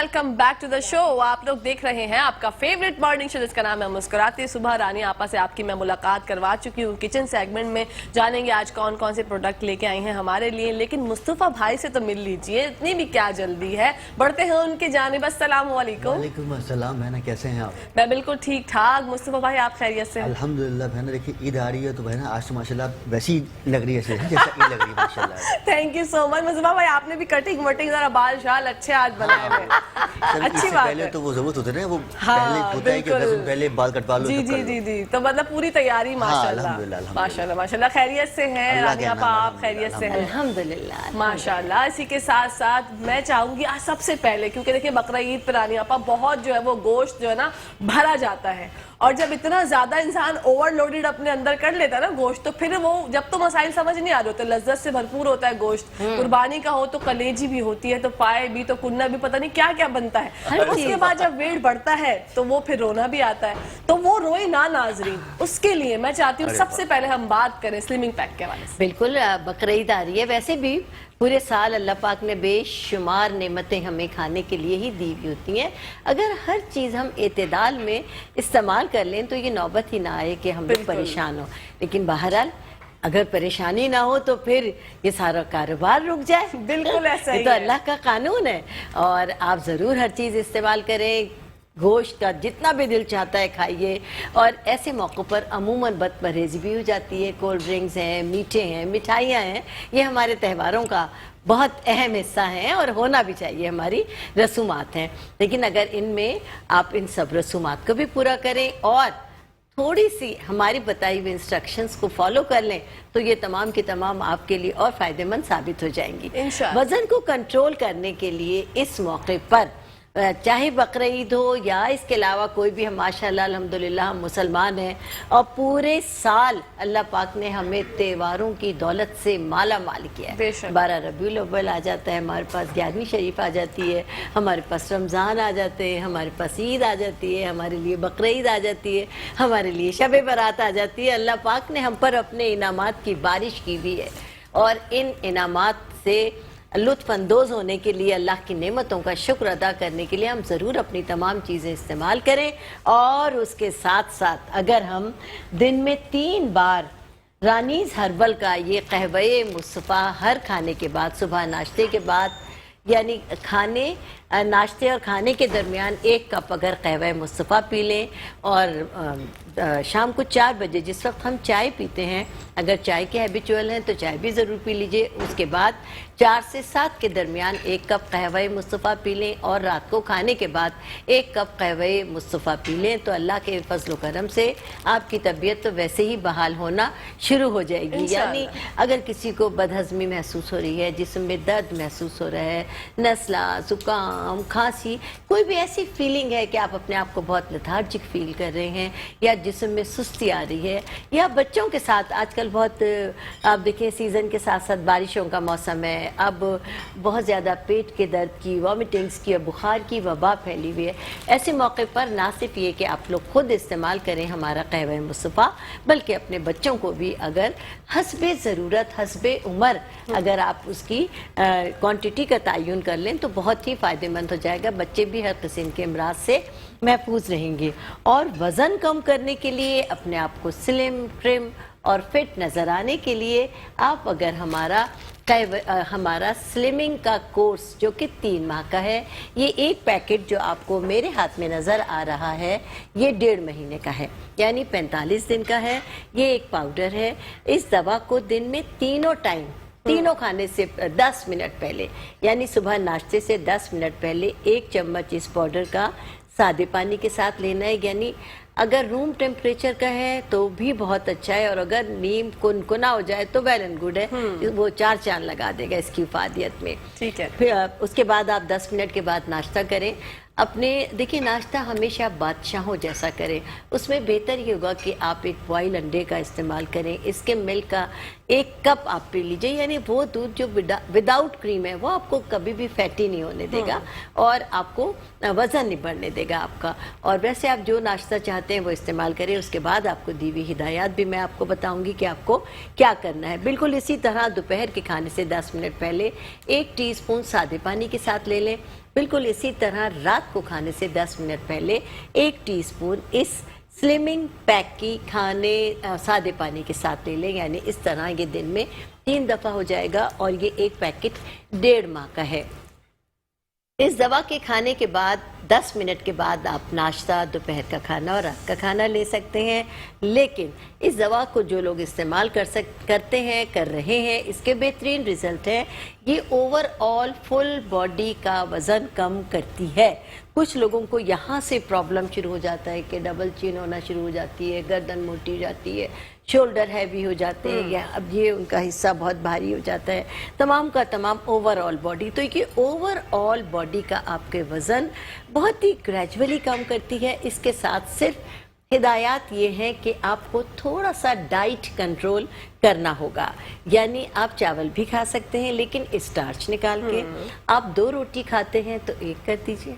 Welcome back to the show. आप लोग देख रहे हैं आपका फेवरेट मॉर्निंग शो जिसका नाम है मुस्कुराते सुबह। रानी आपा से आपकी मैं मुलाकात करवा चुकी हूँ। किचन सेगमेंट में जानेंगे आज कौन कौन से प्रोडक्ट लेके आई हैं हमारे लिए, लेकिन मुस्तफा भाई से तो मिल लीजिए, इतनी भी क्या जल्दी है। बढ़ते हैं उनके जानिब। अस्सलाम वालेकुम। वालेकुम अस्सलाम बहना, कैसे हैं आप? मैं बिल्कुल ठीक ठाक। मुस्तफा भाई आप खैरियत से? अल्हम्दुलिल्लाह बहना। देखिए ईद आ रही है तो बहना आज तो माशाल्लाह वैसी लग रही है जैसा ईद लग रही है माशाल्लाह। Thank you so much Mustafa भाई, आपने भी कटिंग वटिंग जरा बाल शाल अच्छे आज बनाए हैं। अच्छी बात पहले है। तो वो जरूरत होती है ना, वो हाँ, पहले होता है कि 10 दिन पहले बाल कटवा लो। जी जी जी जी, तो मतलब पूरी तैयारी माशाल्लाह माशाल्लाह माशाल्लाह। खैरियत से हैं रानी आपा? आप खैरियत से हैं? अल्हम्दुलिल्लाह माशाल्लाह। इसी के साथ साथ मैं चाहूंगी आज सबसे पहले, क्योंकि देखिए बकरा ईद पर रानी आपा बहुत जो है वो गोश्त जो है ना भरा जाता है, और जब इतना ज्यादा इंसान ओवरलोडेड अपने अंदर कर लेता है ना गोश्त, तो फिर वो जब तो मसाइल समझ नहीं आ रहे होते। लज्जत से भरपूर होता है गोश्त, कुर्बानी का हो तो कलेजी भी होती है, तो पाए भी, तो कुन्ना भी, पता नहीं क्या क्या बनता है। उसके बाद जब वेट बढ़ता है तो वो फिर रोना भी आता है, तो वो रोए ना नाजरीन। उसके लिए मैं चाहती हूँ सबसे पहले हम बात करें स्लिमिंग पैक के हवाले से। बिल्कुल, बकरा ईद आ रही है। वैसे भी पूरे साल अल्लाह पाक ने बेशुमार नेमतें हमें खाने के लिए ही दी हुई होती हैं। अगर हर चीज़ हम एतदाल में इस्तेमाल कर लें तो ये नौबत ही ना आए कि हम लोग परेशान हो। लेकिन बहरहाल अगर परेशानी ना हो तो फिर ये सारा कारोबार रुक जाए। बिल्कुल ऐसा ही तो अल्लाह का कानून है, और आप ज़रूर हर चीज़ इस्तेमाल करें। गोश्त का जितना भी दिल चाहता है खाइए, और ऐसे मौक़ों पर अमूमन बदपरहेज़ी भी हो जाती है। कोल्ड ड्रिंक्स हैं, मीठे हैं, मिठाइयाँ हैं, ये हमारे त्योहारों का बहुत अहम हिस्सा हैं और होना भी चाहिए, हमारी रसूमात हैं। लेकिन अगर इनमें आप इन सब रसूमात को भी पूरा करें और थोड़ी सी हमारी बताई हुई इंस्ट्रक्शंस को फॉलो कर लें तो ये तमाम की तमाम आपके लिए और फ़ायदेमंद साबित हो जाएंगी। वज़न को कंट्रोल करने के लिए इस मौके पर चाहे बकरा ईद हो या इसके अलावा कोई भी, हम माशाल्लाह अल्हम्दुलिल्लाह हम मुसलमान हैं और पूरे साल अल्लाह पाक ने हमें त्योहारों की दौलत से माला माल किया है। 12 रबीउल अव्वल आ जाता है, हमारे पास 11वीं शरीफ आ जाती है, हमारे पास रमज़ान आ जाते हैं, हमारे पास ईद आ जाती है, हमारे लिए बकरा ईद आ जाती है, हमारे लिए शब बारात आ जाती है। अल्लाह पाक ने हम पर अपने इनामात की बारिश की हुई है, और इन इनामात से लुत्फ़ अंदोज़ होने के लिए, अल्लाह की नेमतों का शुक्र अदा करने के लिए हम ज़रूर अपनी तमाम चीज़ें इस्तेमाल करें। और उसके साथ साथ अगर हम दिन में 3 बार रानीज़ हर्बल का ये कहवे मुस्तफ़ा हर खाने के बाद, सुबह नाश्ते के बाद, यानी नाश्ते और खाने के दरमियान 1 कप अगर कहवा मुस्तफ़ा पी लें, और शाम को 4 बजे जिस वक्त हम चाय पीते हैं, अगर चाय के हैबिचुअल हैं तो चाय भी ज़रूर पी लीजिए। उसके बाद 4 से 7 के दरमियान 1 कप कहवा मुस्तफ़ा पी लें, और रात को खाने के बाद 1 कप कहवा मुस्तफ़ा पी लें, तो अल्लाह के फजल करम से आपकी तबीयत तो वैसे ही बहाल होना शुरू हो जाएगी। यानी अगर किसी को बदहज़मी महसूस हो रही है, जिस्म में दर्द महसूस हो रहा है, नज़ला, ज़ुकाम, खांसी, कोई भी ऐसी फीलिंग है कि आप अपने आप को बहुत लेथार्जिक फील कर रहे हैं, या जिस्म में सुस्ती आ रही है, या बच्चों के साथ आजकल बहुत, आप देखिए सीज़न के साथ साथ बारिशों का मौसम है, अब बहुत ज़्यादा पेट के दर्द की, वॉमिटिंग्स की और बुखार की वबा फैली हुई है। ऐसे मौके पर ना सिर्फ ये कि आप लोग खुद इस्तेमाल करें हमारा कहवा मुस्तफ़ा, बल्कि अपने बच्चों को भी अगर हस्बे ज़रूरत, हस्बे उम्र अगर आप उसकी क्वांटिटी का तयन कर लें तो बहुत ही फ़ायदेमंद हो जाएगा। बच्चे भी हर किस्म के अमराज से महफूज रहेंगे। और वज़न कम करने के लिए, अपने आप को स्लिम, ट्रिम और फिट नज़र आने के लिए आप अगर हमारा स्लिमिंग का कोर्स जो कि 3 माह का है, ये एक पैकेट जो आपको मेरे हाथ में नज़र आ रहा है, ये 1.5 महीने का है, यानी 45 दिन का है। ये एक पाउडर है। इस दवा को दिन में तीनों खाने से 10 मिनट पहले, यानी सुबह नाश्ते से 10 मिनट पहले 1 चम्मच इस पाउडर का सादे पानी के साथ लेना है। यानी अगर रूम टेम्परेचर का है तो भी बहुत अच्छा है, और अगर नीम कुनकुना हो जाए तो वेल एंड गुड है, वो 4 चांद लगा देगा इसकी इफादियत में। ठीक है। फिर उसके बाद आप 10 मिनट के बाद नाश्ता करें। अपने देखिए, नाश्ता हमेशा बादशाहों जैसा करें। उसमें बेहतर ये होगा कि आप एक बॉयल अंडे का इस्तेमाल करें, इसके मिल्क का 1 कप आप पी लीजिए, यानी वो दूध जो विदाउट क्रीम है वो आपको कभी भी फैटी नहीं होने देगा और आपको वजन नहीं बढ़ने देगा आपका। और वैसे आप जो नाश्ता चाहते हैं वो इस्तेमाल करें। उसके बाद आपको दी हुई हिदायत भी मैं आपको बताऊंगी कि आपको क्या करना है। बिल्कुल इसी तरह दोपहर के खाने से 10 मिनट पहले 1 टीस्पून सादे पानी के साथ ले लें। बिल्कुल इसी तरह रात को खाने से 10 मिनट पहले 1 टीस्पून इस स्लिमिंग पैक की खाने सादे पानी के साथ ले लें। यानी इस तरह ये दिन में 3 दफ़ा हो जाएगा और ये एक पैकेट 1.5 माह का है। इस दवा के खाने के बाद 10 मिनट के बाद आप नाश्ता, दोपहर का खाना और रात का खाना ले सकते हैं। लेकिन इस दवा को जो लोग इस्तेमाल कर रहे हैं, इसके बेहतरीन रिजल्ट हैं। ये ओवरऑल फुल बॉडी का वज़न कम करती है। कुछ लोगों को यहाँ से प्रॉब्लम शुरू हो जाता है कि डबल चिन होना शुरू हो जाती है, गर्दन मोटी हो जाती है, शोल्डर हैवी हो जाते हैं, या अब ये उनका हिस्सा बहुत भारी हो जाता है, तमाम का तमाम ओवरऑल बॉडी। तो ये ओवरऑल बॉडी का आपके वज़न बहुत ही ग्रेजुअली कम करती है। इसके साथ सिर्फ हिदायत ये है कि आपको थोड़ा सा डाइट कंट्रोल करना होगा। यानी आप चावल भी खा सकते हैं लेकिन स्टार्च निकाल के। आप 2 रोटी खाते हैं तो 1 कर दीजिए,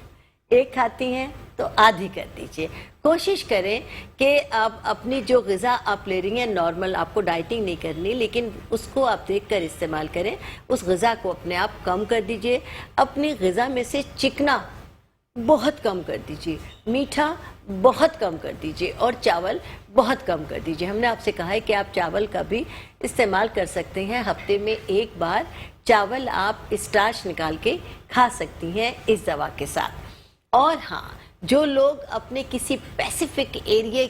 1 खाती हैं तो आधी कर दीजिए। कोशिश करें कि आप अपनी जो ग़िज़ा आप ले रही हैं नॉर्मल, आपको डाइटिंग नहीं करनी, लेकिन उसको आप देख कर इस्तेमाल करें। उस ग़िज़ा को अपने आप कम कर दीजिए। अपनी ग़िज़ा में से चिकना बहुत कम कर दीजिए, मीठा बहुत कम कर दीजिए और चावल बहुत कम कर दीजिए। हमने आपसे कहा है कि आप चावल का भी इस्तेमाल कर सकते हैं। हफ्ते में 1 बार चावल आप स्टार्च निकाल के खा सकती हैं इस दवा के साथ। और हाँ, जो लोग अपने किसी स्पेसिफिक एरिया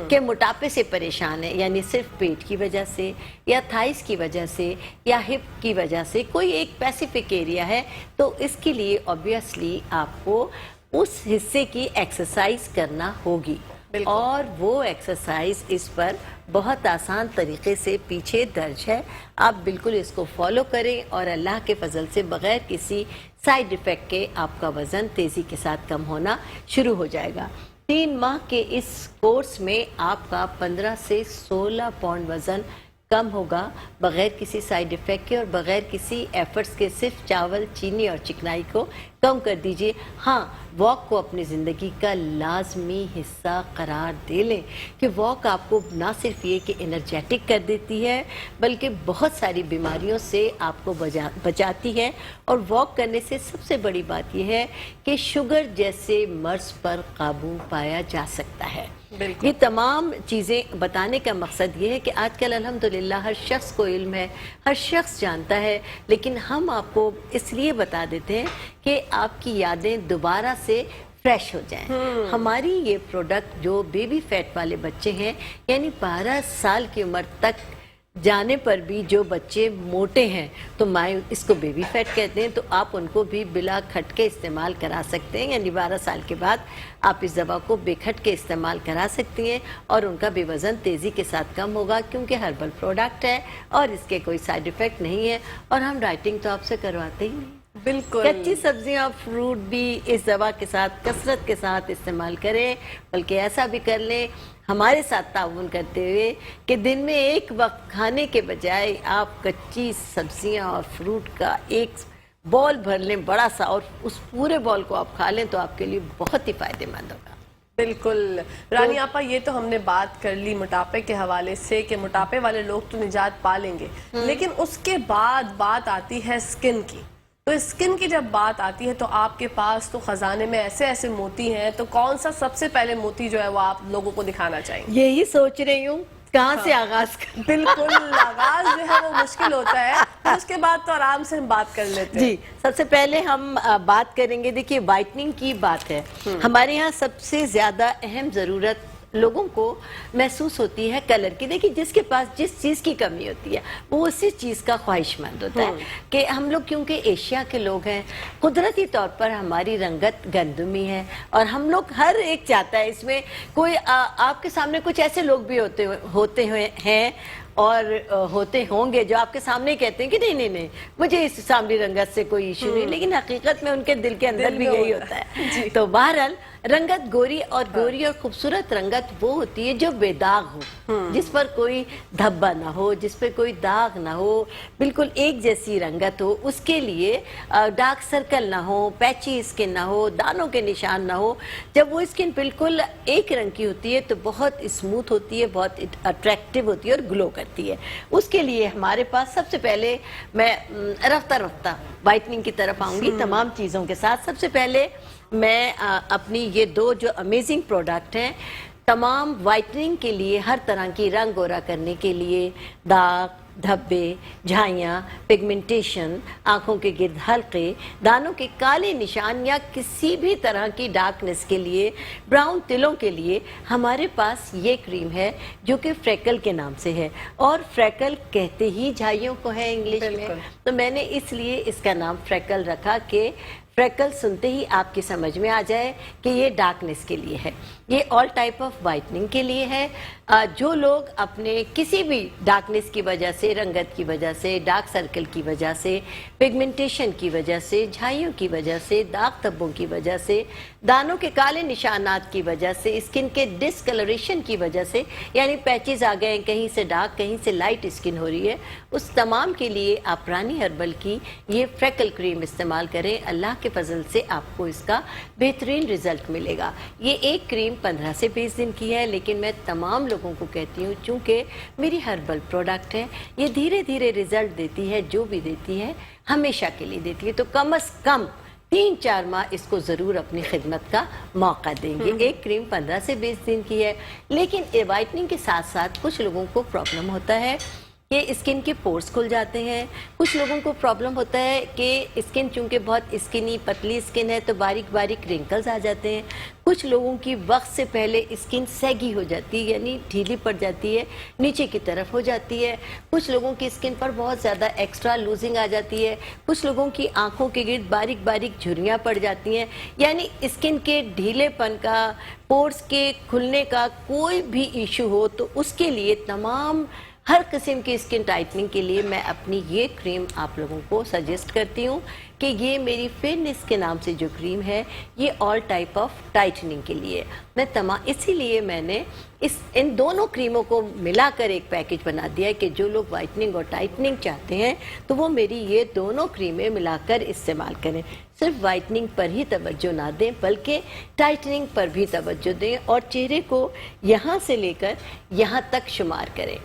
के मोटापे से परेशान है, यानी सिर्फ पेट की वजह से या थाइस की वजह से या हिप की वजह से कोई एक स्पेसिफिक एरिया है, तो इसके लिए ऑब्वियसली आपको उस हिस्से की एक्सरसाइज करना होगी। और वो एक्सरसाइज इस पर बहुत आसान तरीके से पीछे दर्ज है। आप बिल्कुल इसको फॉलो करें और अल्लाह के फजल से बग़ैर किसी साइड इफ़ेक्ट के आपका वज़न तेज़ी के साथ कम होना शुरू हो जाएगा। 3 माह के इस कोर्स में आपका 15 से 16 पाउंड वज़न कम होगा बग़ैर किसी साइड इफ़ेक्ट के और बग़ैर किसी एफर्ट्स के। सिर्फ चावल, चीनी और चिकनाई को कम कर दीजिए। हाँ, वॉक को अपनी ज़िंदगी का लाजमी हिस्सा करार दे लें कि वॉक आपको ना सिर्फ ये कि एनर्जेटिक कर देती है बल्कि बहुत सारी बीमारियों से आपको बचाती है। और वॉक करने से सबसे बड़ी बात यह है कि शुगर जैसे मर्ज़ पर काबू पाया जा सकता है। ये तमाम चीज़ें बताने का मकसद ये है कि आजकल अल्हम्दुलिल्लाह हर शख्स को इल्म है, हर शख्स जानता है, लेकिन हम आपको इसलिए बता देते हैं कि आपकी यादें दोबारा से फ्रेश हो जाएं। हमारी ये प्रोडक्ट जो बेबी फैट वाले बच्चे हैं, यानी 12 साल की उम्र तक जाने पर भी जो बच्चे मोटे हैं, तो माँ इसको बेबी फैट कहते हैं, तो आप उनको भी बिला खटके इस्तेमाल करा सकते हैं। यानी 12 साल के बाद आप इस दवा को बेखट के इस्तेमाल करा सकती हैं और उनका भी वज़न तेज़ी के साथ कम होगा, क्योंकि हर्बल प्रोडक्ट है और इसके कोई साइड इफ़ेक्ट नहीं है। और हम डाइटिंग तो आपसे करवाते ही नहीं। बिल्कुल, कच्ची सब्जियां, फ्रूट भी इस दवा के साथ कसरत के साथ इस्तेमाल करें। बल्कि ऐसा भी कर लें हमारे साथ ताउन करते हुए कि दिन में 1 वक्त खाने के बजाय आप कच्ची सब्जियां और फ्रूट का 1 बॉल भर लें बड़ा सा, और उस पूरे बॉल को आप खा लें तो आपके लिए बहुत ही फायदेमंद होगा। बिल्कुल रानी आपा, ये तो हमने बात कर ली मोटापे के हवाले से कि मोटापे वाले लोग तो निजात पा लेंगे, लेकिन उसके बाद बात आती है स्किन की। तो स्किन की जब बात आती है तो आपके पास तो खजाने में ऐसे ऐसे मोती हैं, तो कौन सा सबसे पहले मोती जो है वो आप लोगों को दिखाना चाहेंगे? यही सोच रही हूँ कहाँ से आगाज कर। बिल्कुल, आगाज जो है वो मुश्किल होता है, तो उसके बाद तो आराम से हम बात कर लेते हैं। जी, सबसे पहले हम बात करेंगे, देखिए वाइटनिंग की बात है। हमारे यहाँ सबसे ज्यादा अहम जरूरत लोगों को महसूस होती है कलर की। देखिए जिसके पास जिस चीज़ की कमी होती है वो उसी चीज़ का ख्वाहिशमंद होता है। कि हम लोग क्योंकि एशिया के लोग हैं, कुदरती तौर पर हमारी रंगत गंदमी है और हम लोग हर एक चाहता है इसमें कोई आपके सामने कुछ ऐसे लोग भी होते हुए हैं اور ہوتے ہوں گے جو آپ کے سامنے کہتے ہیں کہ نہیں نہیں نہیں مجھے اس سامری رنگت سے کوئی ایشو نہیں، لیکن حقیقت میں ان کے دل کے اندر بھی یہی ہوتا ہے. تو بہرحال رنگت گوری اور خوبصورت رنگت وہ ہوتی ہے جو بے داغ ہو، جس پر کوئی دھبا نہ ہو، جس پہ کوئی داغ نہ ہو، بالکل ایک جیسی رنگت ہو. اس کے لیے ڈارک سرکل نہ ہو، پیچی اسکن نہ ہو، دانوں کے نشان نہ ہو. جب وہ اسکن بالکل ایک رنگ کی ہوتی ہے تو بہت اسموتھ ہوتی ہے، بہت اٹریکٹیو ہوتی ہے اور گلو کرتی ہے. اس کے لیے ہمارے پاس سب سے پہلے میں رفتہ وائٹننگ کی طرف آؤں گی تمام چیزوں کے ساتھ. سب سے پہلے میں اپنی یہ دو جو امیزنگ پروڈکٹ ہیں تمام وائٹننگ کے لیے، ہر طرح کی رنگ گورا کرنے کے لیے، داغ، دھبے، جھائیاں، پگمنٹیشن، آنکھوں کے گرد حلقے، دانوں کے کالے نشان یا کسی بھی طرح کی ڈارکنس کے لیے، براؤن تلوں کے لیے ہمارے پاس یہ کریم ہے جو کہ فریکل کے نام سے ہے. اور فریکل کہتے ہی جھائیوں کو ہے انگلش میں، تو میں نے اس لیے اس کا نام فریکل رکھا کہ فریکل سنتے ہی آپ کی سمجھ میں آ جائے کہ یہ ڈارکنس کے لیے ہے. یہ آل ٹائپ آف وائٹننگ کے لیے ہے. جو لوگ اپنے کسی بھی ڈارکنس کی وجہ سے، رنگت کی وجہ سے، ڈارک سرکل کی وجہ سے، پگمنٹیشن کی وجہ سے، جھائیوں کی وجہ سے، داغ دھبوں کی وجہ سے، دانوں کے کالے نشانات کی وجہ سے، اسکن کے ڈسکلریشن کی وجہ سے، یعنی پیچز آ گئے، کہیں سے ڈارک کہیں سے لائٹ اسکن ہو رہی ہے، اس تمام کے لیے آپ رانی ہربل کی یہ فریکل کریم استعمال کریں. اللہ کے فضل سے آپ کو اس کا بہترین رزلٹ ملے گا. یہ ایک کریم 15 سے 20 دن کی ہے، لیکن میں تمام لوگوں کو کہتی ہوں چونکہ میری ہربل پروڈکٹ ہے، یہ دھیرے دھیرے رزلٹ دیتی ہے. جو بھی دیتی ہے ہمیشہ کے لیے دیتی ہے. تو کم از کم 3-4 ماہ اس کو ضرور اپنی خدمت کا موقع دیں گے. ایک کریم 15 سے 20 دن کی ہے، لیکن وائٹننگ کے ساتھ ساتھ کچھ لوگوں کو پرابلم ہوتا ہے کہ اسکن کے پورس کھل جاتے ہیں. کچھ لوگوں کو پرابلم ہوتا ہے کہ اسکن چونکہ بہت اسکنی پتلی اسکن ہے تو باریک باریک رنکلز آ جاتے ہیں. کچھ لوگوں کی وقت سے پہلے اسکن سیگی ہو جاتی ہے، یعنی ڈھیلی پڑ جاتی ہے، نیچے کی طرف ہو جاتی ہے. کچھ لوگوں کی اسکن پر بہت زیادہ ایکسٹرا لوزنگ آ جاتی ہے. کچھ لوگوں کی آنکھوں کے گرد باریک باریک جھریاں پڑ جاتی ہیں. یعنی اسکن کے ڈھیلے پن کا، پورس کے کھلنے کا کوئی بھی ایشو ہو تو اس کے لیے تمام ہر قسم کی اسکن ٹائٹننگ کے لیے میں اپنی یہ کریم آپ لوگوں کو سجیسٹ کرتی ہوں کہ یہ میری فیئرنس کے نام سے جو کریم ہے یہ آل ٹائپ آف ٹائٹننگ کے لیے میں اسی لیے میں نے ان دونوں کریموں کو ملا کر ایک پیکج بنا دیا ہے کہ جو لوگ وائٹننگ اور ٹائٹننگ چاہتے ہیں تو وہ میری یہ دونوں کریمیں ملا کر استعمال کریں. صرف وائٹننگ پر ہی توجہ نہ دیں بلکہ ٹائٹننگ پر بھی توجہ دیں اور چہرے کو یہاں سے لے کر یہاں تک شمار کریں.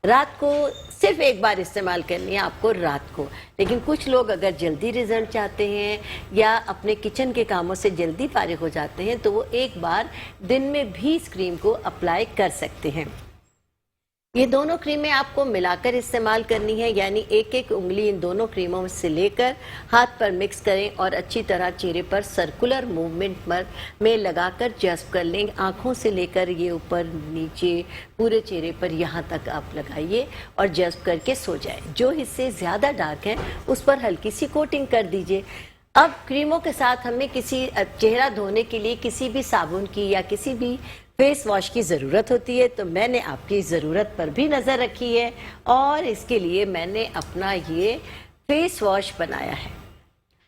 رات کو صرف ایک بار استعمال کرنی ہے آپ کو رات کو، لیکن کچھ لوگ اگر جلدی رزلٹ چاہتے ہیں یا اپنے کچن کے کاموں سے جلدی فارغ ہو جاتے ہیں تو وہ ایک بار دن میں بھی اس کریم کو اپلائی کر سکتے ہیں. یہ دونوں کریمیں آپ کو ملا کر استعمال کرنی ہے، یعنی ایک ایک انگلی ان دونوں کریموں سے لے کر ہاتھ پر مکس کریں اور اچھی طرح چہرے پر سرکولر موومنٹ میں لگا کر جذب کر لیں. آنکھوں سے لے کر یہ اوپر نیچے پورے چہرے پر یہاں تک آپ لگائیے اور جذب کر کے سو جائیں. جو حصے زیادہ ڈارک ہیں اس پر ہلکی سی کوٹنگ کر دیجئے. اب کریموں کے ساتھ ہمیں کسی چہرہ دھونے کے لیے کسی بھی صابن کی یا کسی بھی فیس واش کی ضرورت ہوتی ہے، تو میں نے آپ کی ضرورت پر بھی نظر رکھی ہے اور اس کے لیے میں نے اپنا یہ فیس واش بنایا ہے.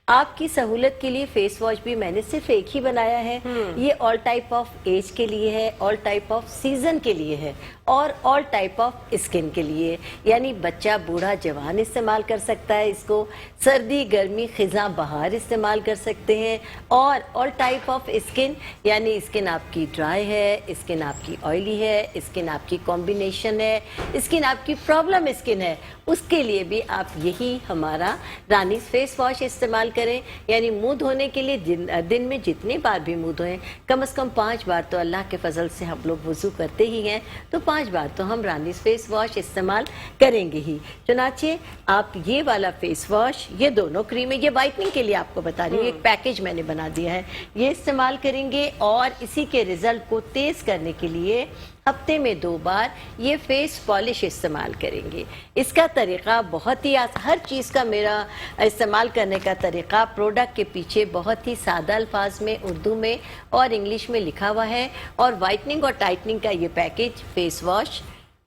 آپ کی سہولت کے لیے فیس واش بھی میں نے صرف ایک ہی بنایا ہے. یہ آل ٹائپ آف ایج کے لیے ہے، آل ٹائپ آف سیزن کے لیے ہے اور آل ٹائپ آف اسکن کے لیے، یعنی بچہ بوڑھا جوان استعمال کر سکتا ہے. اس کو سردی گرمی خزاں بہار استعمال کر سکتے ہیں. اور آل ٹائپ آف اسکن یعنی اسکن آپ کی ڈرائی ہے، اسکن آپ کی آئلی ہے، اسکن آپ کی کمبینیشن ہے، اسکن آپ کی پرابلم اسکن ہے، اس کے لیے بھی آپ یہی ہمارا رانیز فیس واش استعمال کریں. یعنی منہ دھونے کے لیے دن میں جتنے بار بھی منہ دھوئیں، کم از کم 5 بار تو اللہ کے فضل سے ہم لوگ وضو کرتے ہی ہیں، تو 5 بار تو ہم رانیز فیس واش استعمال کریں گے ہی. چنانچہ آپ یہ والا فیس واش، یہ دونوں کریمیں، یہ وائٹننگ کے لیے آپ کو بتا رہی ہوں، ایک پیکج میں نے بنا دیا ہے، یہ استعمال کریں گے اور اسی کے رزلٹ کو تیز کرنے کے لیے ہفتے میں 2 بار یہ فیس پالش استعمال کریں گے. اس کا طریقہ بہت ہی ہر چیز کا میرا استعمال کرنے کا طریقہ پروڈکٹ کے پیچھے بہت ہی سادہ الفاظ میں اردو میں اور انگلش میں لکھا ہوا ہے. اور وائٹننگ اور ٹائٹننگ کا یہ پیکج فیس واش،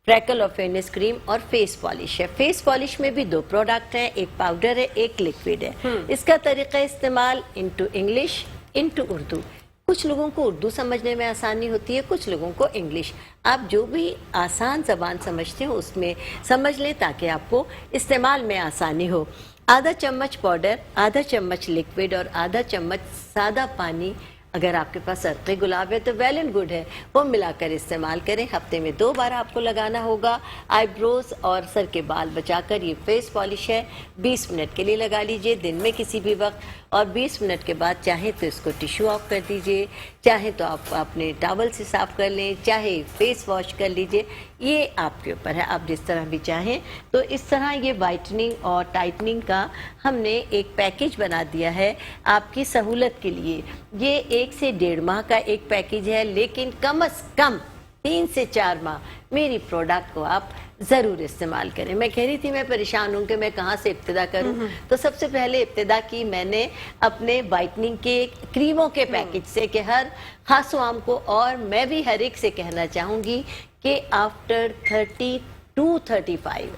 फ्रैकल और फेयरनेस क्रीम और फेस पॉलिश है। फेस पॉलिश में भी 2 प्रोडक्ट हैं, एक पाउडर है, एक लिक्विड है। इसका तरीका इस्तेमाल इनटू इंग्लिश, इनटू उर्दू। कुछ लोगों को उर्दू समझने में आसानी होती है, कुछ लोगों को इंग्लिश। आप जो भी आसान ज़बान समझते हो उसमें समझ लें ताकि आपको इस्तेमाल में आसानी हो। आधा चम्मच पाउडर, आधा चम्मच लिक्विड और आधा चम्मच सादा पानी, अगर आपके पास अर्क़े गुलाब है तो वेल एंड गुड है, वो मिलाकर इस्तेमाल करें। हफ्ते में 2 बार आपको लगाना होगा। आईब्रोज और सर के बाल बचाकर ये फेस पॉलिश है, 20 मिनट के लिए लगा लीजिए दिन में किसी भी वक्त, और 20 मिनट के बाद चाहे तो इसको टिश्यू ऑफ कर दीजिए, चाहे तो आप अपने टॉवल से साफ कर लें, चाहे फेस वॉश कर लीजिए, ये आपके ऊपर है, आप जिस तरह भी चाहें। तो इस तरह ये वाइटनिंग और टाइटनिंग का हमने एक पैकेज बना दिया है आपकी सहूलत के लिए। ये 1 से 1.5 माह का एक पैकेज है, लेकिन कम से कम 3 से 4 माह मेरी प्रोडक्ट को आप ज़रूर इस्तेमाल करें। मैं कह रही थी मैं परेशान हूँ कि मैं कहाँ से इब्तिदा करूँ, तो सबसे पहले इब्तिदा की मैंने अपने वाइटनिंग के क्रीमों के पैकेज से कि हर खास आम को, और मैं भी हर एक से कहना चाहूँगी कि आफ्टर 30 to 35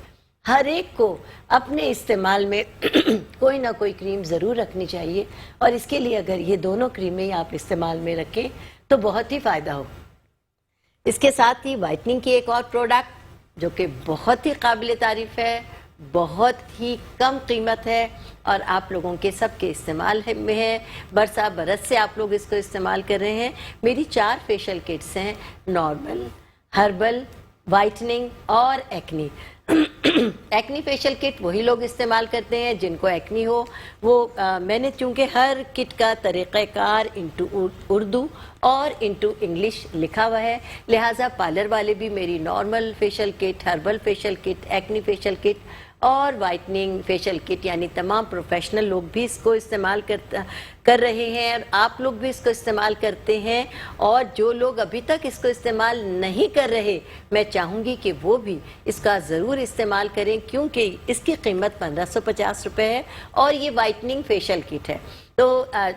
हर एक को अपने इस्तेमाल में कोई ना कोई क्रीम ज़रूर रखनी चाहिए, और इसके लिए अगर ये दोनों क्रीमें आप इस्तेमाल में रखें तो बहुत ही फ़ायदा हो। इसके साथ ही वाइटनिंग की एक और प्रोडक्ट जो कि बहुत ही काबिल तारीफ है, बहुत ही कम कीमत है और आप लोगों के सबके इस्तेमाल में है, बरसा बरस से आप लोग इसको इस्तेमाल कर रहे हैं। मेरी 4 फेशियल किट्स हैं, नॉर्मल, हर्बल, वाइटनिंग और एक्नी। एक्नी फेशियल किट वही लोग इस्तेमाल करते हैं जिनको एक्नी हो। वो मैंने चूँकि हर किट का तरीक़ाकार इंटू उर्दू और इंटू इंग्लिश लिखा हुआ है, लिहाजा पार्लर वाले भी मेरी normal facial kit, herbal facial kit, acne facial kit और वाइटनिंग फेशियल किट, यानी तमाम प्रोफेशनल लोग भी इसको इस्तेमाल कर रहे हैं, और आप लोग भी इसको इस्तेमाल करते हैं। और जो लोग अभी तक इसको इस्तेमाल नहीं कर रहे, मैं चाहूँगी कि वो भी इसका ज़रूर इस्तेमाल करें, क्योंकि इसकी कीमत 1550 रुपये है और ये वाइटनिंग फेशियल किट है। तो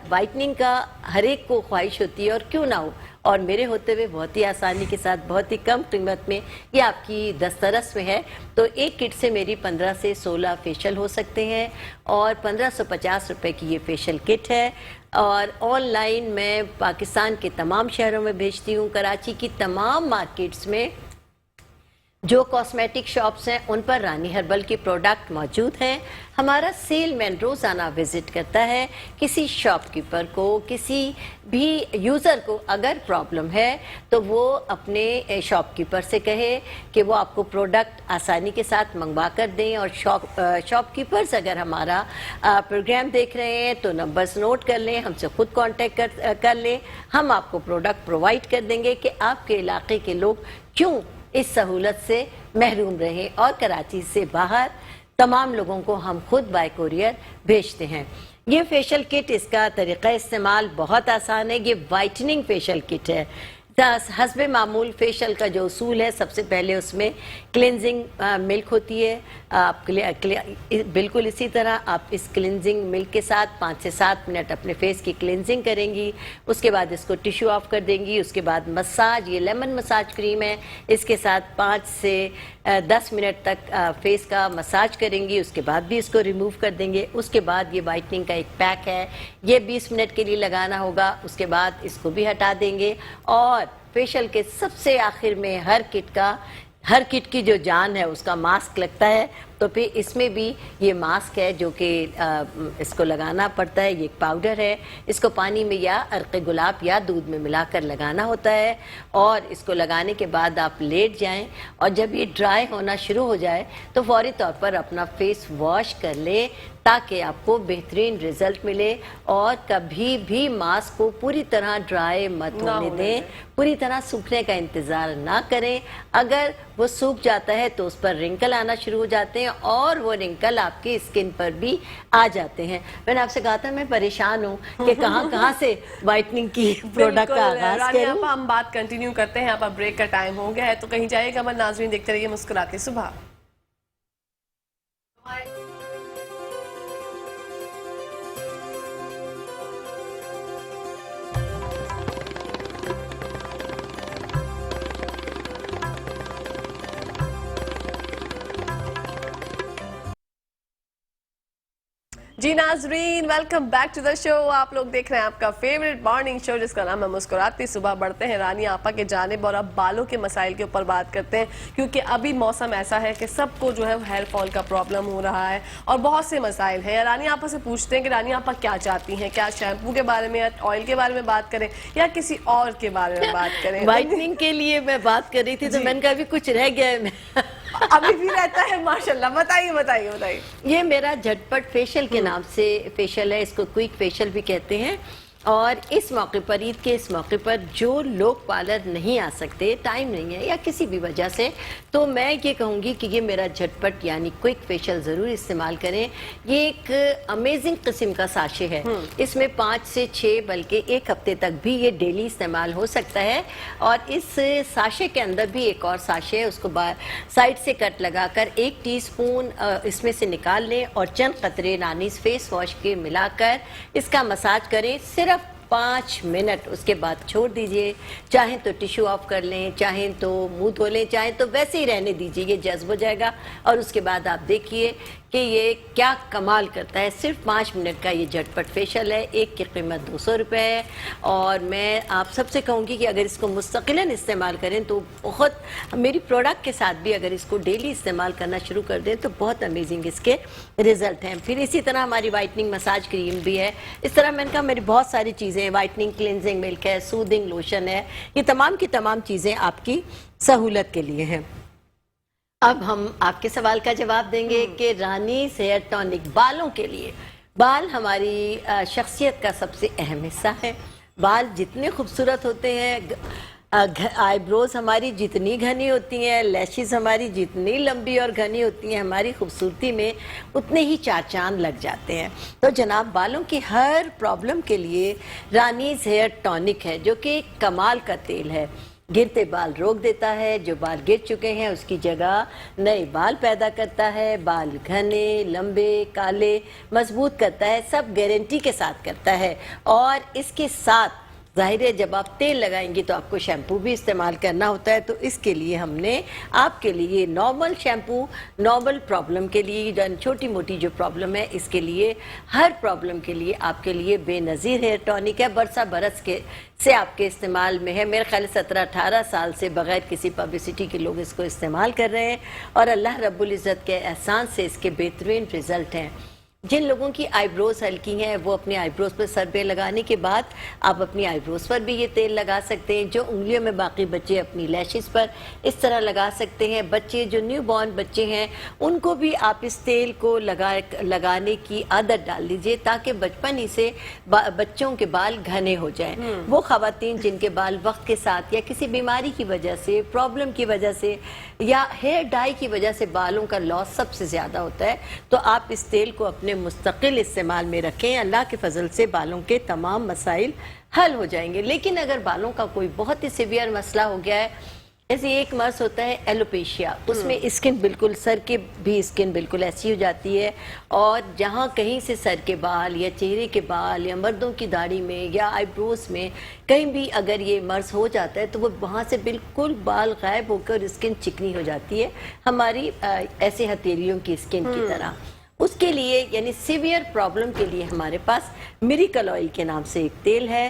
वाइटनिंग का हर एक को ख्वाहिश होती है, और क्यों ना हो, और मेरे होते हुए बहुत ही आसानी के साथ बहुत ही कम कीमत में ये आपकी दस्तरस में है। तो एक किट से मेरी 15 से 16 फेशियल हो सकते हैं, और 1550 रुपये की ये फेशियल किट है। और ऑनलाइन मैं पाकिस्तान के तमाम शहरों में भेजती हूँ, कराची की तमाम मार्केट्स में जो कॉस्मेटिक शॉप्स हैं उन पर रानी हर्बल की प्रोडक्ट मौजूद हैं। हमारा सेलमैन रोज़ाना विज़िट करता है। किसी शॉपकीपर को, किसी भी यूज़र को अगर प्रॉब्लम है तो वो अपने शॉपकीपर से कहे कि वो आपको प्रोडक्ट आसानी के साथ मंगवा कर दें। और शॉपकीपर्स अगर हमारा प्रोग्राम देख रहे हैं तो नंबर्स नोट कर लें, हमसे ख़ुद कांटेक्ट कर लें, हम आपको प्रोडक्ट प्रोवाइड कर देंगे कि आपके इलाके के लोग क्यों इस सहूलत से महरूम रहे। और कराची से बाहर तमाम लोगों को हम खुद बाय कोरियर भेजते हैं। ये फेशियल किट, इसका तरीक़ा इस्तेमाल बहुत आसान है। ये वाइटनिंग फेशियल किट है। हस्बे मामूल फेशियल का जो उसूल है, सबसे पहले उसमें क्लिनजिंग मिल्क होती है। आप बिल्कुल इसी तरह आप इस क्लिनजिंग मिल्क के साथ 5 से 7 मिनट अपने फेस की क्लिनजिंग करेंगी। उसके बाद इसको टिश्यू ऑफ कर देंगी। उसके बाद मसाज, ये लेमन मसाज क्रीम है, इसके साथ 5 से 10 मिनट तक फेस का मसाज करेंगी। उसके बाद भी इसको रिमूव कर देंगे। उसके बाद ये वाइटनिंग का एक पैक है, ये 20 मिनट के लिए लगाना होगा। उसके बाद इसको भी हटा देंगे। और फेशियल के सबसे आखिर में हर किट की जो जान है उसका मास्क लगता है। तो फिर इसमें भी ये मास्क है जो कि इसको लगाना पड़ता है। ये एक पाउडर है, इसको पानी में या अर्क़े गुलाब या दूध में मिलाकर लगाना होता है। और इसको लगाने के बाद आप लेट जाएं, और जब ये ड्राई होना शुरू हो जाए तो फौरी तौर पर अपना फेस वॉश कर लें ताकि आपको बेहतरीन रिजल्ट मिले। और कभी भी मास्क को पूरी तरह ड्राई मत होने दें, पूरी तरह सूखने का इंतज़ार ना करें। अगर वो सूख जाता है तो उस पर रिंकल आना शुरू हो जाते हैं, और वो रिंकल आपकी स्किन पर भी आ जाते हैं। मैंने आपसे कहा था मैं परेशान हूँ कि कहाँ से वाइटनिंग की प्रोडक्ट का आगाज करूं। हम बात कंटिन्यू करते हैं। यहाँ पर ब्रेक का टाइम हो गया है, तो कहीं जाइएगा मत नाज़रीन, देखते रहिए मुस्कुराते सुबह। जी नाजरीन, welcome back to the show. आप लोग देख रहे हैं आपका फेवरेट मॉर्निंग शो जिसका नाम है मुस्कुराती सुबह। बढ़ते हैं रानी आपा के जानिब और अब बालों के मसाइल के ऊपर बात करते हैं, क्योंकि अभी मौसम ऐसा है कि सबको जो है हेयर फॉल का प्रॉब्लम हो रहा है और बहुत से मसाइल हैं। रानी आपा से पूछते हैं कि रानी आपा क्या चाहती हैं, क्या शैम्पू के बारे में या ऑयल के बारे में बात करें या किसी और के बारे में बात करें? वाइटनिंग के लिए मैं बात कर रही थी तो मैंने कहा अभी कुछ रह गया है अभी भी रहता है माशाल्लाह। बताइए बताइए बताइए। ये मेरा झटपट फेशियल के नाम से फेशियल है, इसको क्विक फेशियल भी कहते हैं। और इस मौके पर, ईद के इस मौके पर जो लोग पार्लर नहीं आ सकते, टाइम नहीं है या किसी भी वजह से, तो मैं ये कहूँगी कि ये मेरा झटपट यानी क्विक फेशियल ज़रूर इस्तेमाल करें। ये एक अमेजिंग किस्म का साशे है, इसमें 5 से 6 बल्कि 1 हफ्ते तक भी ये डेली इस्तेमाल हो सकता है। और इस साशे के अंदर भी एक और साशे है, उसको साइड से कट लगाकर 1 टीस्पून इसमें से निकाल लें और चंद कतरे नानीस फेस वॉश के मिलाकर इसका मसाज करें सिर्फ 5 मिनट। उसके बाद छोड़ दीजिए, चाहें तो टिश्यू ऑफ कर लें, चाहें तो मुंह धो लें, चाहें तो वैसे ही रहने दीजिए, ये जज्ब हो जाएगा। और उसके बाद आप देखिए कि ये क्या कमाल करता है। सिर्फ 5 मिनट का ये झटपट फेशियल है, एक की कीमत 200 रुपये है। और मैं आप सबसे कहूँगी कि अगर इसको मुस्तकिलन इस्तेमाल करें तो बहुत, मेरी प्रोडक्ट के साथ भी अगर इसको डेली इस्तेमाल करना शुरू कर दें तो बहुत अमेजिंग इसके रिजल्ट हैं। फिर इसी तरह हमारी वाइटनिंग मसाज क्रीम भी है। इस तरह मैंने कहा मेरी बहुत सारी चीज़ें हैं, वाइटनिंग क्लिनजिंग मिल्क है, सूदिंग लोशन है, ये तमाम की तमाम चीज़ें आपकी सहूलत के लिए हैं। अब हम आपके सवाल का जवाब देंगे कि रानी हेयर टॉनिक बालों के लिए। बाल हमारी शख्सियत का सबसे अहम हिस्सा है। बाल जितने खूबसूरत होते हैं, आईब्रोज हमारी जितनी घनी होती हैं, लैशेस हमारी जितनी लंबी और घनी होती हैं, हमारी खूबसूरती में उतने ही 4 चांद लग जाते हैं। तो जनाब, बालों की हर प्रॉब्लम के लिए रानीज़ हेयर टॉनिक है, जो कि कमाल का तेल है। गिरते बाल रोक देता है, जो बाल गिर चुके हैं उसकी जगह नए बाल पैदा करता है, बाल घने, लंबे, काले, मजबूत करता है, सब गारंटी के साथ करता है। और इसके साथ ज़ाहिर है जब आप तेल लगाएंगी तो आपको शैम्पू भी इस्तेमाल करना होता है। तो इसके लिए हमने आपके लिए नॉर्मल शैम्पू, नॉर्मल प्रॉब्लम के लिए, छोटी मोटी जो प्रॉब्लम है इसके लिए, हर प्रॉब्लम के लिए आपके लिए बेनज़ीर हेयर टॉनिक है। बरसा बरस के से आपके इस्तेमाल में है। मेरे ख्याल 17-18 साल से बग़ैर किसी पब्लिसिटी के लोग इसको इस्तेमाल कर रहे हैं और अल्लाह रब्बुल इज़्ज़त के एहसान से इसके बेहतरीन रिज़ल्ट हैं। जिन लोगों की आईब्रोज हल्की हैं वो अपने आईब्रोज पर सरबे लगाने के बाद आप अपनी आईब्रोज पर भी ये तेल लगा सकते हैं। जो उंगलियों में बाकी बच्चे अपनी लैशेस पर इस तरह लगा सकते हैं। बच्चे जो न्यू बॉर्न बच्चे हैं उनको भी आप इस तेल को लगाने की आदत डाल दीजिए, ताकि बचपन ही से बच्चों के बाल घने हो जाएं। वो ख़वातीन जिनके बाल वक्त के साथ या किसी बीमारी की वजह से, प्रॉब्लम की वजह से या हेयर डाई की वजह से बालों का लॉस सबसे ज़्यादा होता है, तो आप इस तेल को अपने मुस्तकिल इस्तेमाल में रखें। अल्लाह के फजल से बालों के तमाम मसाइल हल हो जाएंगे। लेकिन अगर बालों का कोई बहुत ही सीवियर मसला हो गया है, जैसे एक मर्ज होता है एलोपेशिया, उसमें स्किन बिल्कुल, सर के भी स्किन बिल्कुल ऐसी हो जाती है, और जहाँ कहीं से सर के बाल या चेहरे के बाल या मर्दों की दाढ़ी में या आईब्रोज में कहीं भी अगर ये मर्ज हो जाता है तो वो वहाँ से बिल्कुल बाल गायब होकर स्किन चिकनी हो जाती है, हमारी ऐसे हथेलियों की स्किन की तरह। उसके लिए यानी सीवियर प्रॉब्लम के लिए हमारे पास मिरेकल ऑयल के नाम से एक तेल है।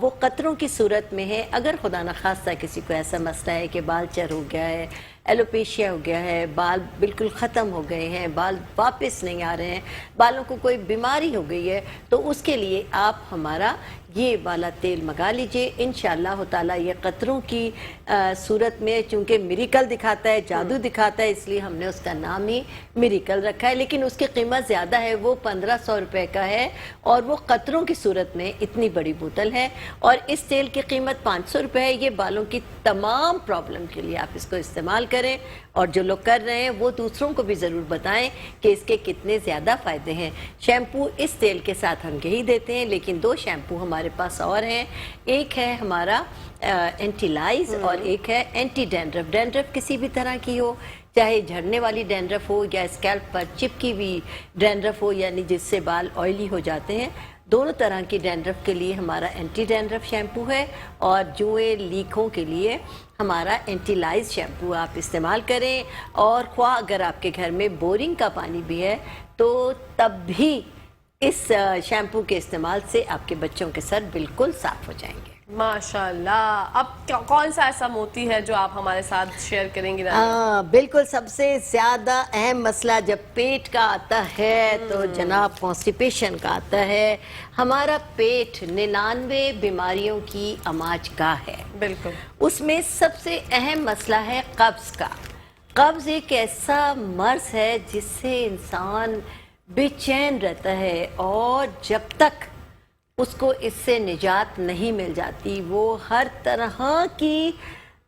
वो कतरों की सूरत में है। अगर खुदा न खास्ता किसी को ऐसा मसला है कि बाल चर हो गया है, एलोपेशिया हो गया है, बाल बिल्कुल ख़त्म हो गए हैं, बाल वापस नहीं आ रहे हैं, बालों को कोई बीमारी हो गई है, तो उसके लिए आप हमारा ये वाला तेल मंगा लीजिए। इंशाअल्लाह ताला ये कतरों की सूरत में, चूँकि मिरेकल दिखाता है, जादू दिखाता है, इसलिए हमने उसका नाम ही मिरेकल रखा है। लेकिन उसकी कीमत ज़्यादा है, वो 1500 रुपये का है और वो कतरों की सूरत में इतनी बड़ी बोतल है। और इस तेल की कीमत 500 रुपये है। ये बालों की तमाम प्रॉब्लम के लिए आप इसको इस्तेमाल करें, और जो लोग कर रहे हैं वो दूसरों को भी ज़रूर बताएं कि इसके कितने ज़्यादा फ़ायदे हैं। शैम्पू इस तेल के साथ हम यही देते हैं, लेकिन 2 शैम्पू हमारे पास और हैं। एक है हमारा एंटी लाइज और एक है एंटी डैंड्रफ। डैंड्रफ किसी भी तरह की हो, चाहे झड़ने वाली डैंड्रफ हो या स्कैल्प पर चिपकी हुई डैंड्रफ हो, यानी जिससे बाल ऑयली हो जाते हैं, दोनों तरह की डैंड्रफ के लिए हमारा एंटी डैंड्रफ शैम्पू है। और जुएं लीकों के लिए हमारा एंटी लाइज शैम्पू आप इस्तेमाल करें। और ख्वाह अगर आपके घर में बोरिंग का पानी भी है तो तब भी اس شیمپو کے استعمال سے آپ کے بچوں کے سر بالکل صاف ہو جائیں گے. ماشاءاللہ. اب کون سا ایسا موتی ہے جو آپ ہمارے ساتھ شیئر کریں گے؟ بالکل سب سے زیادہ اہم مسئلہ جب پیٹ کا آتا ہے تو جناب کانسٹیپیشن کا آتا ہے. ہمارا پیٹ 99 بیماریوں کی عماج گاہ ہے. بالکل. اس میں سب سے اہم مسئلہ ہے قبض کا. قبض ایک ایسا مرض ہے جس سے انسان بے چین رہتا ہے اور جب تک اس کو اس سے نجات نہیں مل جاتی وہ ہر طرح کی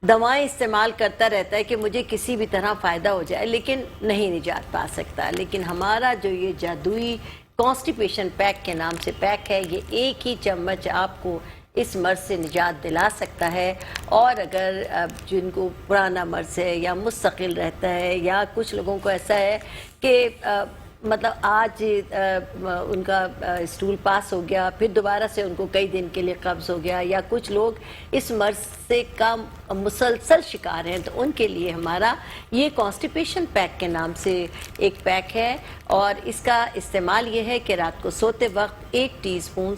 دوائیں استعمال کرتا رہتا ہے کہ مجھے کسی بھی طرح فائدہ ہو جائے لیکن نہیں نجات پا سکتا. لیکن ہمارا جو یہ جادوئی کانسٹیپیشن پیک کے نام سے پیک ہے یہ ایک ہی چمچ آپ کو اس مرض سے نجات دلا سکتا ہے. اور اگر جن کو پرانا مرض ہے یا مستقل رہتا ہے یا کچھ لوگوں کو ایسا ہے کہ مطلب آج ان کا اسٹول پاس ہو گیا پھر دوبارہ سے ان کو کئی دن کے لیے قبض ہو گیا یا کچھ لوگ اس مرض سے کا مسلسل شکار ہیں تو ان کے لیے ہمارا یہ کانسٹیپیشن پیک کے نام سے ایک پیک ہے. اور اس کا استعمال یہ ہے کہ رات کو سوتے وقت 1 ٹی اسپون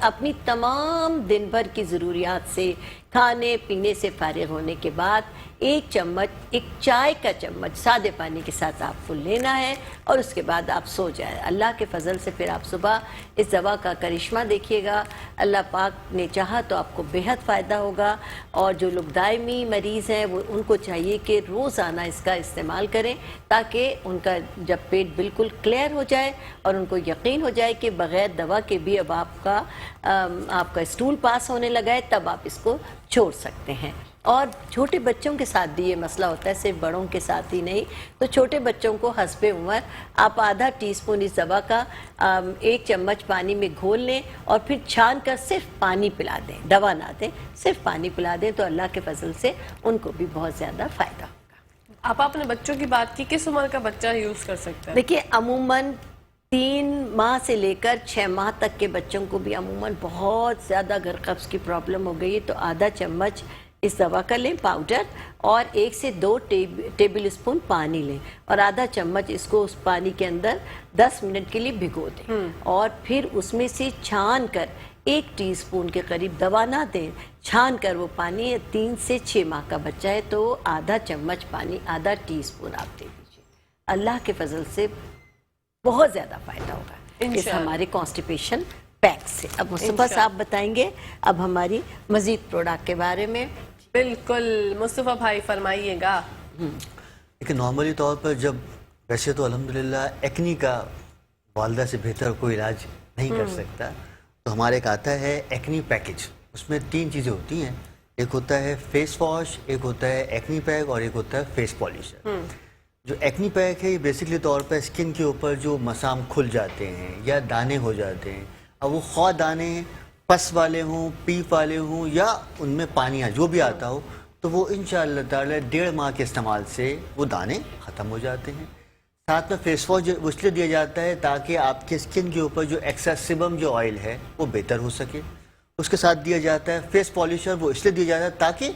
اپنی تمام دن بھر کی ضروریات سے کھانے پینے سے فارغ ہونے کے بعد 1 چمچ ایک چائے کا چمچ سادے پانی کے ساتھ آپ کو لینا ہے اور اس کے بعد آپ سو جائیں. اللہ کے فضل سے پھر آپ صبح اس دوا کا کرشمہ دیکھیے گا. اللہ پاک نے چاہا تو آپ کو بہت فائدہ ہوگا. اور جو لوگ دائمی مریض ہیں وہ ان کو چاہیے کہ روزانہ اس کا استعمال کریں تاکہ ان کا جب پیٹ بالکل کلیئر ہو جائے اور ان کو یقین ہو جائے کہ بغیر دوا کے بھی اب آپ کا اسٹول پاس ہونے لگا ہے تب آپ اس کو چھوڑ سکتے ہیں. اور چھوٹے بچوں کے ساتھ بھی یہ مسئلہ ہوتا ہے صرف بڑوں کے ساتھ ہی نہیں. تو چھوٹے بچوں کو حسب عمر آپ آدھا ٹی اسپون اس دوا کا 1 چمچ پانی میں گھول لیں اور پھر چھان کر صرف پانی پلا دیں. دوا نہ دیں صرف پانی پلا دیں تو اللہ کے فضل سے ان کو بھی بہت زیادہ فائدہ ہوگا. آپ اپنے بچوں کی بات کی کس عمر کا بچہ یوز کر سکتا ہے؟ دیکھیے عموماً 3 ماہ سے لے کر 6 ماہ تک کے بچوں کو بھی عموماً بہت زیادہ اگر قبض کی پرابلم ہو گئی تو آدھا چمچ اس دوا کا لیں پاؤڈر اور 1 سے 2 ٹیبل اسپون پانی لیں اور آدھا چمچ اس کو اس پانی کے اندر 10 منٹ کے لیے بھگو دیں اور پھر اس میں سے چھان کر 1 ٹی اسپون کے قریب دوا نہ دیں. چھان کر وہ پانی 3 سے 6 ماہ کا بچہ ہے تو آدھا چمچ پانی آدھا ٹی اسپون آپ دے دیجیے. اللہ کے فضل سے بہت زیادہ فائدہ ہوگا اس ہمارے کانسٹیپیشن پیک سے. اب مصطفیٰ صاحب بتائیں گے اب ہماری مزید پروڈکٹ کے بارے میں. بالکل مصطفیٰ بھائی فرمائیے گا. لیکن نارملی طور پر جب ویسے تو الحمدللہ ایکنی کا والدہ سے بہتر کوئی علاج نہیں کر سکتا تو ہمارے ایک آتا ہے ایکنی پیکج. اس میں 3 چیزیں ہوتی ہیں. ایک ہوتا ہے فیس واش, ایک ہوتا ہے ایکنی پیک اور ایک ہوتا ہے فیس پالشر. جو ایکنی پیک ہے یہ بیسکلی طور پر اسکن کے اوپر جو مسام کھل جاتے ہیں یا دانے ہو جاتے ہیں اب وہ خواہ دانے پس والے ہوں پیپ والے ہوں یا ان میں پانی جو بھی آتا ہو تو وہ انشاءاللہ تعالی 1.5 ماہ کے استعمال سے وہ دانے ختم ہو جاتے ہیں. ساتھ میں فیس واش اس لیے دیا جاتا ہے تاکہ آپ کے اسکن کے اوپر جو ایکسٹرا سیبم جو آئل ہے وہ بہتر ہو سکے. اس کے ساتھ دیا جاتا ہے فیس پالشر, وہ اس لیے دیا جاتا ہے تاکہ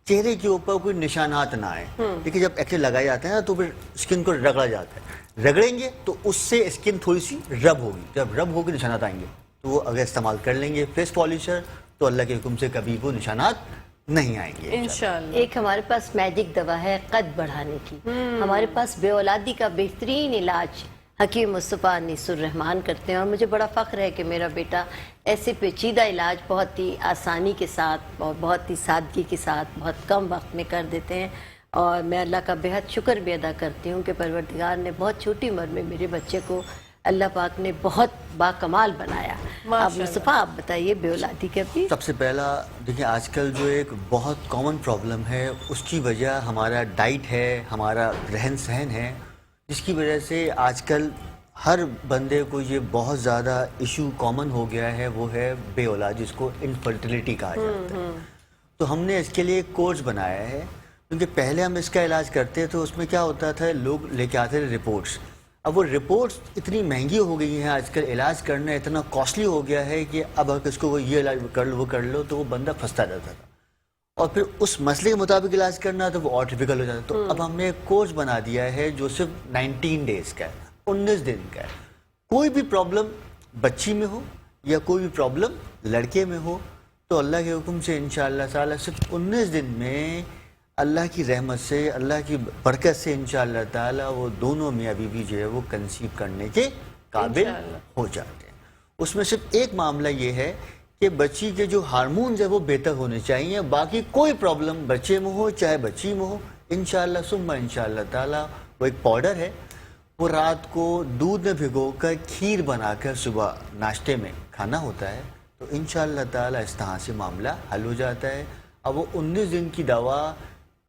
چہرے کے اوپر کوئی نشانات نہ آئے. لیکن جب ایکچولی لگائے جاتے ہیں نا تو پھر اسکن کو رگڑا جاتا ہے. رگڑیں گے تو اس سے اسکن تھوڑی سی رب ہوگی, جب رب ہوگی نشانات آئیں گے تو وہ اگر استعمال کر لیں گے فیس پالشر تو اللہ کے حکم سے کبھی وہ نشانات نہیں آئیں گے انشاءاللہ. ایک ہمارے پاس میجک دوا ہے قد بڑھانے کی. ہمارے پاس بے اولادی کا بہترین علاج حکیم مصطفیٰ انیس الرحمان کرتے ہیں اور مجھے بڑا فخر ہے کہ میرا بیٹا ایسے پیچیدہ علاج بہت ہی آسانی کے ساتھ اور بہت ہی سادگی کے ساتھ بہت کم وقت میں کر دیتے ہیں. اور میں اللہ کا بہت شکر بھی ادا کرتی ہوں کہ پروردگار نے بہت چھوٹی عمر میں میرے بچے کو اللہ پاک نے بہت باکمال بنایا. اب مصطفیٰ آپ بتائیے بے اولادی کے بھی. سب سے پہلا دیکھیں آج کل جو ایک بہت کامن پرابلم ہے اس کی وجہ ہمارا ڈائٹ ہے, ہمارا رہن سہن ہے, جس کی وجہ سے آج کل ہر بندے کو یہ بہت زیادہ ایشو کامن ہو گیا ہے, وہ ہے بے اولاد, جس کو انفرٹیلیٹی کہا جاتا ہے. تو ہم نے اس کے لیے ایک کورس بنایا ہے کیونکہ پہلے ہم اس کا علاج کرتے تو اس میں کیا ہوتا تھا لوگ لے کے آتے تھے رپورٹس. اب وہ رپورٹس اتنی مہنگی ہو گئی ہیں آج کل, علاج کرنا اتنا کاسٹلی ہو گیا ہے کہ اب اگر اس کو وہ یہ علاج کر لو وہ کر لو تو وہ بندہ پھنستا رہتا تھا اور پھر اس مسئلے کے مطابق علاج کرنا تو وہ اور ڈیفیکلٹ ہو جاتا. تو اب ہم نے ایک کورس بنا دیا ہے جو صرف 19 ڈیز کا ہے, 19 دن کا ہے. کوئی بھی پرابلم बच्ची में हो या कोई भी प्रॉब्लम लड़के में हो, तो अल्लाह के हुक्म से इंशाअल्लाह ताला सिर्फ 19 दिन में अल्लाह की रहमत से, अल्लाह की बरकत से इंशाअल्लाह ताला वो दोनों मियाँ बीवी जो है वो कंसीव करने के काबिल हो जाते हैं। उसमें सिर्फ एक मामला ये है कि बच्ची के जो हार्मोन्स है वो बेहतर होने चाहिए, बाकी कोई प्रॉब्लम बच्चे में हो चाहे बच्ची में हो, इंशाअल्लाह सुम्मा इंशाअल्लाह ताला वो एक पाउडर है, वो रात को दूध में भिगोकर खीर बनाकर सुबह नाश्ते में खाना होता है, तो इंशाअल्लाह ताला इस तरह से मामला हल हो जाता है। अब वो 19 दिन की दवा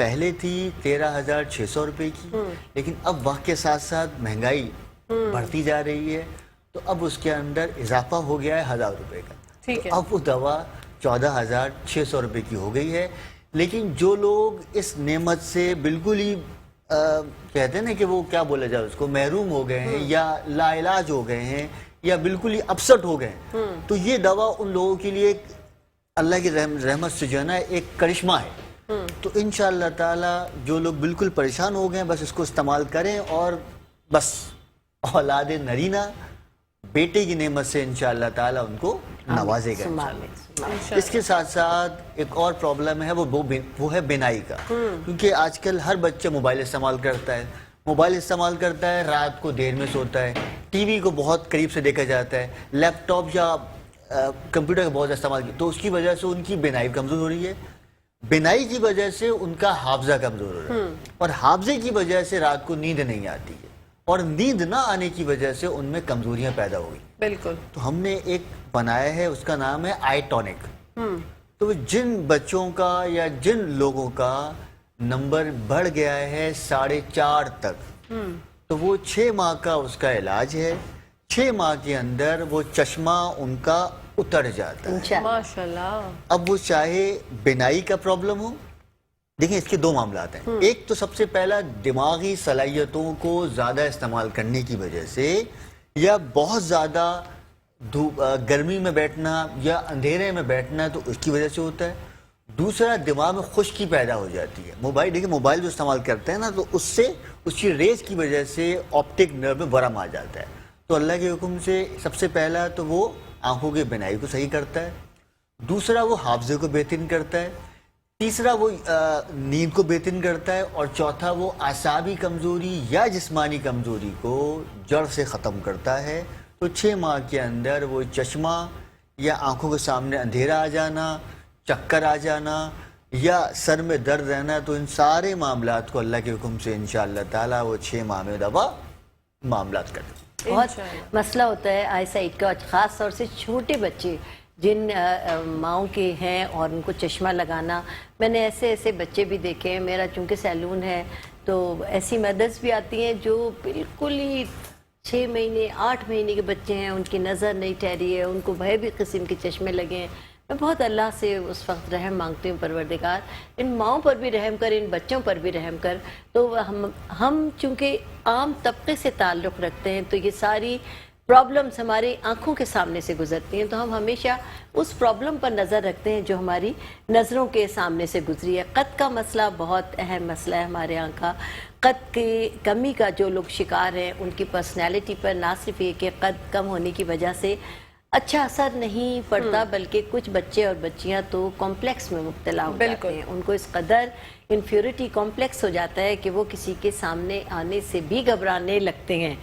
पहले थी 13,600 रुपये की, लेकिन अब वक्त के साथ साथ महंगाई बढ़ती जा रही है, तो अब उसके अंदर इजाफा हो गया है 1,000 रुपये का। ठीक है। तो अब वो दवा 14,600 रुपये की हो गई है। लेकिन जो लोग इस नेमत से बिल्कुल ही कहते हैं ना कि वो क्या बोला जाए उसको, महरूम हो गए हैं या लाइलाज हो गए हैं या बिल्कुल ही अपसेट हो गए हैं, तो ये दवा उन लोगों के लिए अल्लाह की रहमत से जो है ना एक करिश्मा है। तो इंशाअल्लाह ताला जो लोग बिल्कुल परेशान हो गए हैं बस इसको इस्तेमाल करें और बस औलाद नरीना बेटे की नेमत से इंशाअल्लाह ताला उनको नवाजेगा इंशाअल्लाह। इसके साथ साथ एक और प्रॉब्लम है वो है बिनाई का, क्योंकि आजकल हर बच्चा मोबाइल इस्तेमाल करता है, रात को देर में सोता है, टीवी को बहुत करीब से देखा जाता है, लैपटॉप या कंप्यूटर का बहुत इस्तेमाल किया, तो उसकी वजह से उनकी बिनाई कमज़ोर हो रही है, बिनाई की वजह से उनका हाफजा कमज़ोर हो रहा है, और हाफजे की वजह से रात को नींद नहीं आती है, और नींद ना आने की वजह से उनमें कमजोरियां पैदा हो गई। बिल्कुल। तो हमने एक बनाया है, उसका नाम है आई टॉनिक। तो जिन बच्चों का या जिन लोगों का नंबर बढ़ गया है 4.5 तक, तो वो 6 माह का उसका इलाज है, 6 माह के अंदर वो चश्मा उनका उतर जाता है माशाल्लाह। अब वो चाहे बिनाई का प्रॉब्लम हो, देखिए इसके 2 मामला हैं। एक तो सबसे पहला दिमागी सलाहियतों को ज़्यादा इस्तेमाल करने की वजह से या बहुत ज़्यादा गर्मी में बैठना या अंधेरे में बैठना, तो उसकी वजह से होता है। दूसरा दिमाग में खुश्की पैदा हो जाती है। मोबाइल, देखिए मोबाइल जो इस्तेमाल करते हैं ना, तो उससे उसकी रेज की वजह से ऑप्टिक नर्व में वरम आ जाता है। तो अल्लाह के हुक्म से सबसे पहला तो वो आंखों की बिनाई को सही करता है, दूसरा वो हाफजे को बेहतरीन करता है, तीसरा वो नींद को बेहतरीन करता है, और चौथा वो आसाबी कमज़ोरी या जिस्मानी कमज़ोरी को जड़ से ख़त्म करता है। तो 6 माह के अंदर वो चश्मा या आंखों के सामने अंधेरा आ जाना, चक्कर आ जाना या सर में दर्द रहना, तो इन सारे मामलात को अल्लाह के हुक्म से इंशाअल्लाह ताला वो 6 माह में दवा मामलात कर दें। बहुत मसला होता है आई साइट का, ख़ास तौर से छोटे बच्चे जिन माओं के हैं और उनको चश्मा लगाना, मैंने ऐसे बच्चे भी देखे हैं। मेरा चूँकि सैलून है तो ऐसी मदर्स भी आती हैं जो बिल्कुल ही 6 महीने 8 महीने के बच्चे हैं, उनकी नज़र नहीं ठहरी है, उनको भय भी किस्म के चश्मे लगे हैं। मैं बहुत अल्लाह से उस वक्त रहम मांगती हूँ, परवरदिगार इन माओं पर भी रहम कर, इन बच्चों पर भी रहम कर। तो हम चूँकि आम तबके से ताल्लुक़ रखते हैं, तो ये सारी प्रॉब्लम्स हमारी आंखों के सामने से गुजरती हैं, तो हम हमेशा उस प्रॉब्लम पर नज़र रखते हैं जो हमारी नज़रों के सामने से गुजरी है। कद का मसला बहुत अहम मसला है हमारे यहाँ का। कद की कमी का जो लोग शिकार हैं, उनकी पर्सनैलिटी पर ना सिर्फ ये कि कद कम होने की वजह से अच्छा असर नहीं पड़ता, बल्कि कुछ बच्चे और बच्चियां तो कॉम्प्लेक्स में मुब्तला हो जाते हैं। उनको इस कदर इन्फ्योरिटी कॉम्प्लेक्स हो जाता है कि वो किसी के सामने आने से भी घबराने लगते हैं,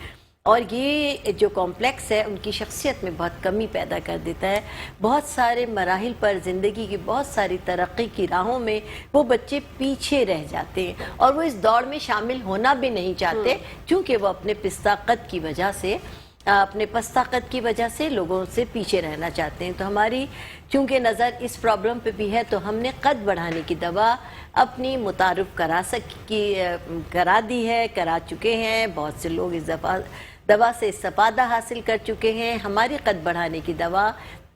और ये जो कॉम्प्लेक्स है उनकी शख्सियत में बहुत कमी पैदा कर देता है। बहुत सारे मराहिल पर, ज़िंदगी की बहुत सारी तरक्की की राहों में वो बच्चे पीछे रह जाते हैं, और वो इस दौड़ में शामिल होना भी नहीं चाहते, क्योंकि वो अपने पिस्ता कद की वजह से, अपने पस्ता कद की वजह से लोगों से पीछे रहना चाहते हैं। तो हमारी चूँकि नज़र इस प्रॉब्लम पे भी है, तो हमने कद बढ़ाने की दवा अपनी मुतारुफ करा दी है, करा चुके हैं। बहुत से लोग इस दवा से इस्तिफादा हासिल कर चुके हैं। हमारी कद बढ़ाने की दवा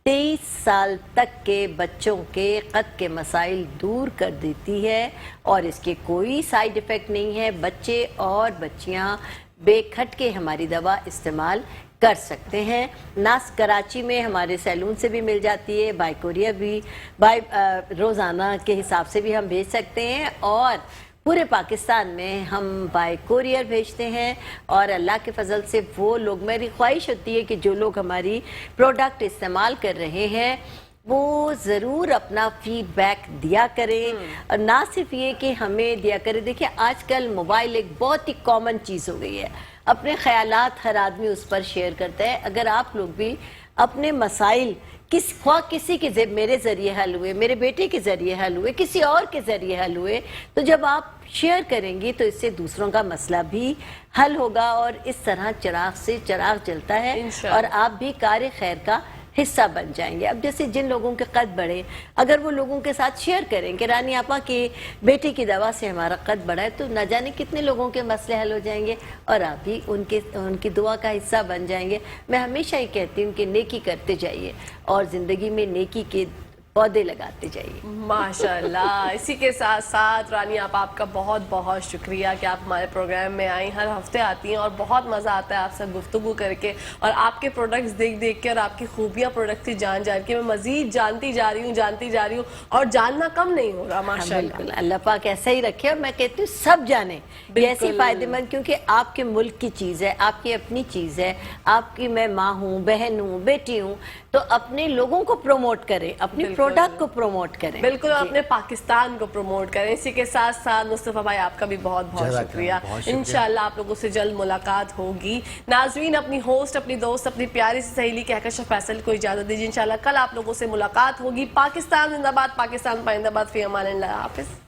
23 साल तक के बच्चों के कद के मसाइल दूर कर देती है, और इसके कोई साइड इफ़ेक्ट नहीं है। बच्चे और बच्चियां बेखटके हमारी दवा इस्तेमाल कर सकते हैं। नास कराची में हमारे सैलून से भी मिल जाती है, बाय कोरियर भी, बाय रोज़ाना के हिसाब से भी हम भेज सकते हैं, और पूरे पाकिस्तान में हम बाय कोरियर भेजते हैं और अल्लाह के फजल से वो लोग, मेरी ख्वाहिश होती है कि जो लोग हमारी प्रोडक्ट इस्तेमाल कर रहे हैं वो ज़रूर अपना फीडबैक दिया करें, और ना सिर्फ ये कि हमें दिया करें। देखिए आजकल मोबाइल एक बहुत ही कॉमन चीज़ हो गई है, अपने ख्यालात हर आदमी उस पर शेयर करता है। अगर आप लोग भी अपने मसाइल किसी के मेरे ज़रिए हल हुए, मेरे बेटे के ज़रिए हल हुए, किसी और के ज़रिए हल हुए, तो जब आप शेयर करेंगी तो इससे दूसरों का मसला भी हल होगा, और इस तरह चिराग से चिराग जलता है इंशाअल्लाह। और आप भी कार्य खैर का हिस्सा बन जाएंगे। अब जैसे जिन लोगों के कद बढ़े, अगर वो लोगों के साथ शेयर करें कि रानी आपा के बेटे की दवा से हमारा कद बढ़ा है, तो न जाने कितने लोगों के मसले हल हो जाएंगे और आप भी उनकी दुआ का हिस्सा बन जाएंगे। मैं हमेशा ही कहती हूँ कि नेकी करते जाइए और ज़िंदगी में नेकी के पौधे लगाते जाइए। माशाल्लाह। इसी के साथ साथ रानी आपका बहुत बहुत शुक्रिया कि आप हमारे प्रोग्राम में आई, हर हफ्ते आती हैं और बहुत मज़ा आता है आपसे गुफ्तगू करके और आपके प्रोडक्ट्स देख देख के और आपकी खूबियाँ प्रोडक्ट की जान के मैं मज़ीद जानती जा रही हूँ और जानना कम नहीं हो रहा माशाल्लाह। बिल्कुल, अल्लाह पाक ऐसा ही रखे और मैं कहती हूँ सब जाने ये ऐसी फायदेमंद, क्योंकि आपके मुल्क की चीज़ है, आपकी अपनी चीज़ है, आपकी मैं माँ हूँ, बहन हूँ, बेटी हूँ, तो अपने लोगों को प्रमोट करें, अपनी प्रोडक्ट को प्रमोट करें, बिल्कुल, अपने पाकिस्तान को प्रमोट करें। इसी के साथ साथ मुस्तफ़ा भाई आपका भी बहुत बहुत शुक्रिया। इंशाल्लाह आप लोगों से जल्द मुलाकात होगी। नाज़रीन, अपनी होस्ट, अपनी दोस्त, अपनी प्यारी सी सहेली कहकशां फैसल को इजाज़त दीजिए। इंशाल्लाह कल आप लोगों से मुलाकात होगी। पाकिस्तान जिंदाबाद, पाकिस्तान पाइंदाबाद, फी अमान अल्लाह, हाफिज़।